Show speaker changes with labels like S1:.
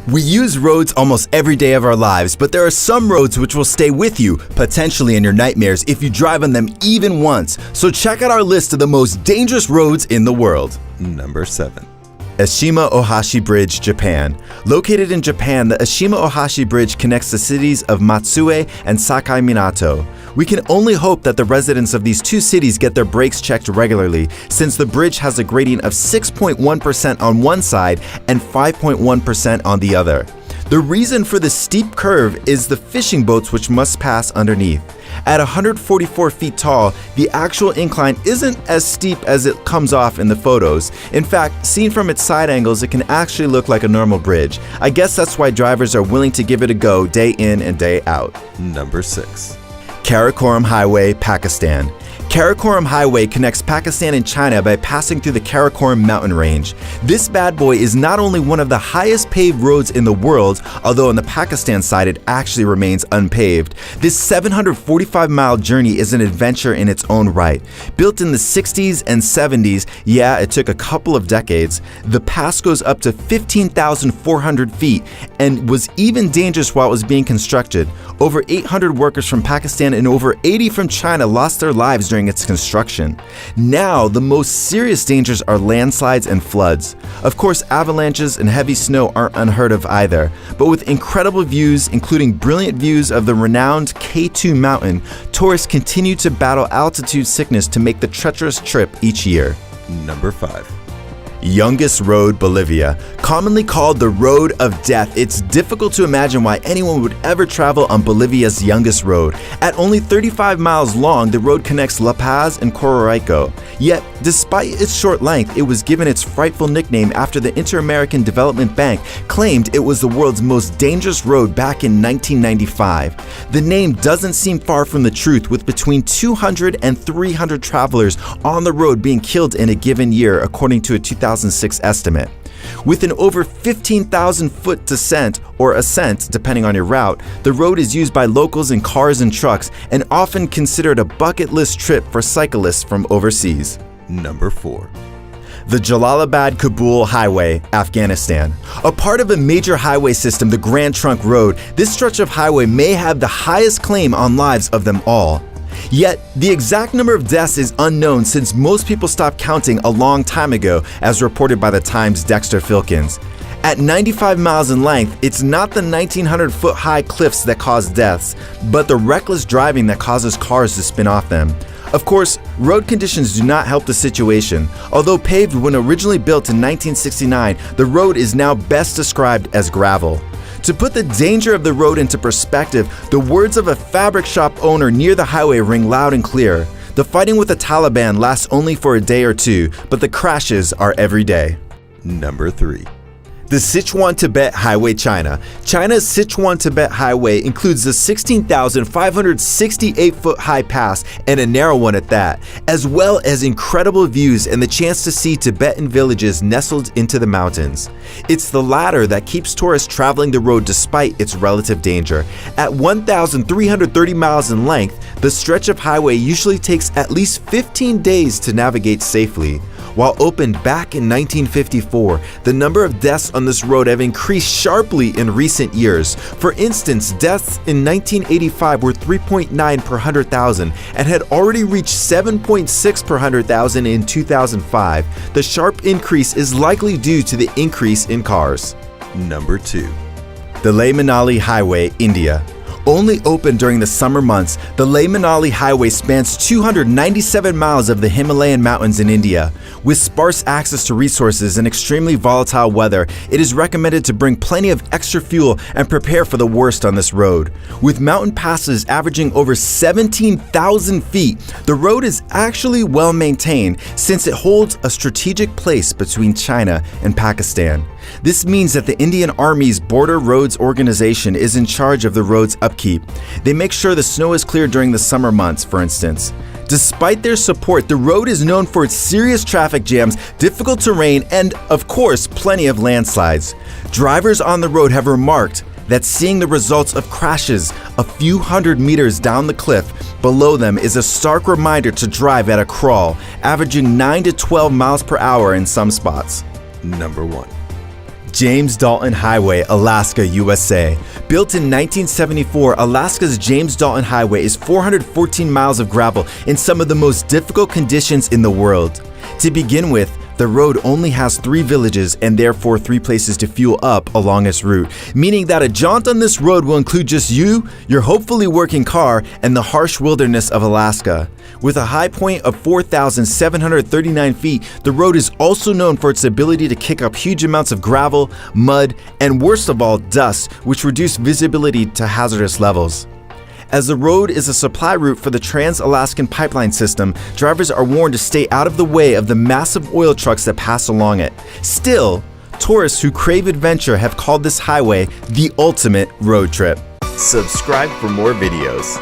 S1: We use roads almost every day of our lives, but there are some roads which will stay with you, potentially in your nightmares, if you drive on them even once. So check out our list of the most dangerous roads in the world.
S2: Number 7.
S1: Ashima Ohashi Bridge, Japan. Located in Japan, the Ashima Ohashi Bridge connects the cities of Matsue and Sakai Minato. We can only hope that the residents of these two cities get their brakes checked regularly, since the bridge has a grading of 6.1% on one side and 5.1% on the other. The reason for the steep curve is the fishing boats which must pass underneath. At 144 feet tall, the actual incline isn't as steep as it comes off in the photos. In fact, seen from its side angles, it can actually look like a normal bridge. I guess that's why drivers are willing to give it a go day in and day out.
S2: Number 6.
S1: Karakoram Highway, Pakistan. Karakoram Highway connects Pakistan and China by passing through the Karakoram mountain range. This bad boy is not only one of the highest paved roads in the world, although on the Pakistan side it actually remains unpaved. This 745-mile journey is an adventure in its own right. Built in the 60s and 70s, yeah, it took a couple of decades, the pass goes up to 15,400 feet and was even dangerous while it was being constructed. Over 800 workers from Pakistan and over 80 from China lost their lives during its construction. Now, the most serious dangers are landslides and floods. Of course, avalanches and heavy snow aren't unheard of either, but with incredible views, including brilliant views of the renowned K2 mountain, tourists continue to battle altitude sickness to make the treacherous trip each year.
S2: Number 5.
S1: Yungas Road, Bolivia. Commonly called the Road of Death, it's difficult to imagine why anyone would ever travel on Bolivia's Yungas Road. At only 35 miles long, the road connects La Paz and Cororaico. Yet, despite its short length, it was given its frightful nickname after the Inter-American Development Bank claimed it was the world's most dangerous road back in 1995. The name doesn't seem far from the truth, with between 200 and 300 travelers on the road being killed in a given year, according to a 2006 estimate. With an over 15,000-foot descent or ascent, depending on your route, the road is used by locals in cars and trucks and often considered a bucket list trip for cyclists from overseas.
S2: Number 4.
S1: The Jalalabad-Kabul Highway, Afghanistan. A part of a major highway system, the Grand Trunk Road, this stretch of highway may have the highest claim on lives of them all. Yet, the exact number of deaths is unknown since most people stopped counting a long time ago, as reported by the Times' Dexter Filkins. At 95 miles in length, it's not the 1,900-foot high cliffs that cause deaths, but the reckless driving that causes cars to spin off them. Of course, road conditions do not help the situation. Although paved when originally built in 1969, the road is now best described as gravel. To put the danger of the road into perspective, the words of a fabric shop owner near the highway ring loud and clear. The fighting with the Taliban lasts only for a day or two, but the crashes are every day.
S2: Number 3.
S1: The Sichuan-Tibet Highway, China. China's Sichuan-Tibet Highway includes the 16,568-foot high pass, and a narrow one at that, as well as incredible views and the chance to see Tibetan villages nestled into the mountains. It's the latter that keeps tourists traveling the road despite its relative danger. At 1,330 miles in length, the stretch of highway usually takes at least 15 days to navigate safely. While opened back in 1954, the number of deaths on this road have increased sharply in recent years. For instance, deaths in 1985 were 3.9 per 100,000 and had already reached 7.6 per 100,000 in 2005. The sharp increase is likely due to the increase in cars.
S2: Number 2.
S1: The Leh-Manali Highway, India. Only open during the summer months, the Leh-Manali Highway spans 297 miles of the Himalayan mountains in India. With sparse access to resources and extremely volatile weather, it is recommended to bring plenty of extra fuel and prepare for the worst on this road. With mountain passes averaging over 17,000 feet, the road is actually well maintained since it holds a strategic place between China and Pakistan. This means that the Indian Army's Border Roads Organization is in charge of the road's upkeep. They make sure the snow is cleared during the summer months, for instance. Despite their support, the road is known for its serious traffic jams, difficult terrain, and, of course, plenty of landslides. Drivers on the road have remarked that seeing the results of crashes a few hundred meters down the cliff below them is a stark reminder to drive at a crawl, averaging 9 to 12 miles per hour in some spots.
S2: Number 1.
S1: James Dalton Highway, Alaska, USA. Built in 1974, Alaska's James Dalton Highway is 414 miles of gravel in some of the most difficult conditions in the world. To begin with, the road only has 3 villages and therefore 3 places to fuel up along its route, meaning that a jaunt on this road will include just you, your hopefully working car, and the harsh wilderness of Alaska. With a high point of 4,739 feet, the road is also known for its ability to kick up huge amounts of gravel, mud, and worst of all, dust, which reduce visibility to hazardous levels. As the road is a supply route for the Trans-Alaskan Pipeline System, drivers are warned to stay out of the way of the massive oil trucks that pass along it. Still, tourists who crave adventure have called this highway the ultimate road trip.
S3: Subscribe for more videos.